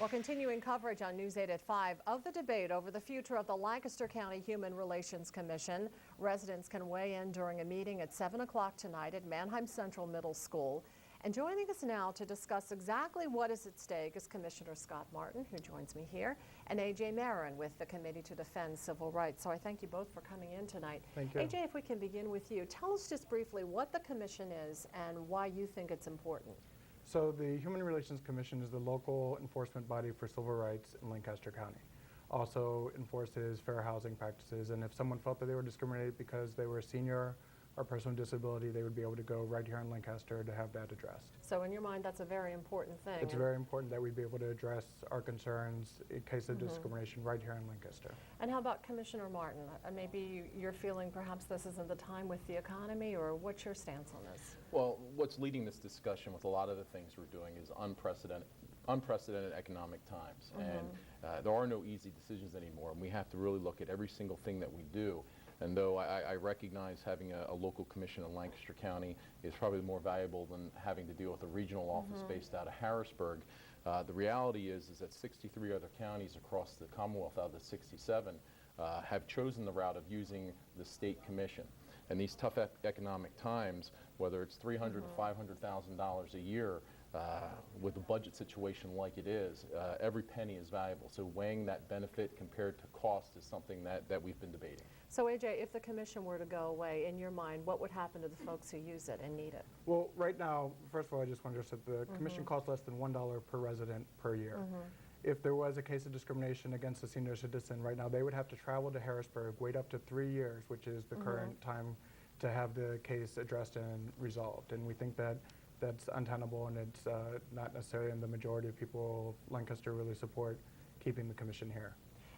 Well, continuing coverage on News 8 at 5 of the debate over the future of the Lancaster County Human Relations Commission. Residents can weigh in during a meeting at 7 o'clock tonight at Manheim Central Middle School. And joining us now to discuss exactly what is at stake is Commissioner Scott Martin, who joins me here, and AJ with the Committee to Defend Civil Rights. So I thank you both for coming in tonight. Thank you. AJ, if we can begin with you, tell us just briefly what the commission is and why you think it's important. So the Human Relations Commission is the local enforcement body for civil rights in Lancaster County. Also enforces fair housing practices, and if someone felt that they were discriminated because they were a senior or person with disability, they would be able to go right here in Lancaster to have that addressed. So in your mind, that's a very important thing. It's very important that we be able to address our concerns in case of discrimination right here in Lancaster. And how about Commissioner Martin? Maybe you're feeling perhaps this isn't the time with the economy, or what's your stance on this? Well, what's leading this discussion with a lot of the things we're doing is unprecedented economic times. And there are no easy decisions anymore, and we have to really look at every single thing that we do. And though I recognize having a local commission in Lancaster County is probably more valuable than having to deal with a regional office based out of Harrisburg, the reality is that 63 other counties across the Commonwealth out of the 67 have chosen the route of using the state commission. And these tough economic times, whether it's $300,000 to $500,000 a year, with the budget situation like it is, every penny is valuable. So weighing that benefit compared to cost is something that we've been debating. So AJ, if the commission were to go away, in your mind, what would happen to the folks who use it and need it? Well, right now, first of all, I just want to stress that the commission costs less than $1 per resident per year. If there was a case of discrimination against a senior citizen right now, they would have to travel to Harrisburg, wait up to 3 years, which is the current time to have the case addressed and resolved. And we think that that's untenable, and it's not necessarily in the majority of people Lancaster really support keeping the commission here.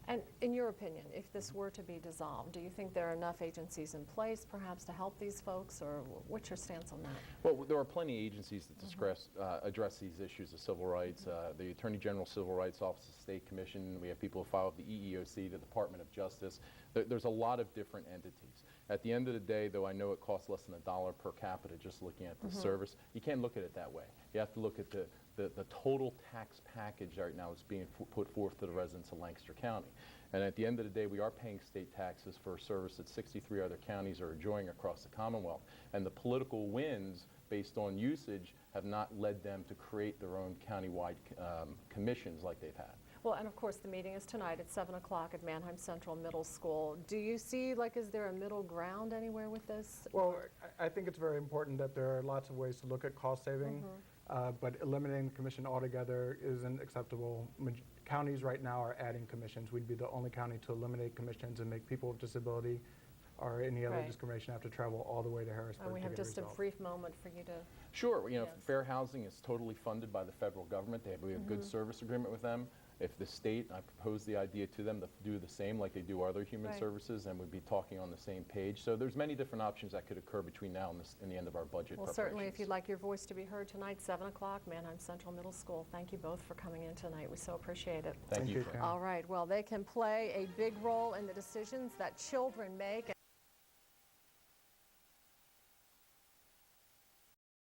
And in your opinion, if this were to be dissolved, do you think there are enough agencies in place perhaps to help these folks, or what's your stance on that? Well, there are plenty of agencies that address these issues of civil rights. The Attorney General Civil Rights Office, the State Commission, we have people who file with the EEOC, the Department of Justice. There's a lot of different entities. At the end of the day, though, I know it costs less than $1 per capita just looking at the service. You can't look at it that way. You have to look at the total tax package right now that's being put forth to the residents of Lancaster County. And at the end of the day, we are paying state taxes for a service that 63 other counties are enjoying across the Commonwealth. And the political winds based on usage have not led them to create their own countywide commissions like they've had. Well, and of course, the meeting is tonight at 7 o'clock at Manheim Central Middle School. Do you see, is there a middle ground anywhere with this? Well, I think it's very important that there are lots of ways to look at cost saving, but eliminating the commission altogether isn't acceptable. Counties right now are adding commissions. We'd be the only county to eliminate commissions and make people with disability or any other discrimination have to travel all the way to Harrisburg. And we have just a brief moment for you to... Sure. Fair housing is totally funded by the federal government. We have a good service agreement with them. If the state, I propose the idea to them to do the same like they do other human services, and we'd be talking on the same page. So there's many different options that could occur between now and the end of our budget. Well, certainly if you'd like your voice to be heard tonight, 7 o'clock, Manheim Central Middle School. Thank you both for coming in tonight. We so appreciate it. Thank you. All right. Well, they can play a big role in the decisions that children make.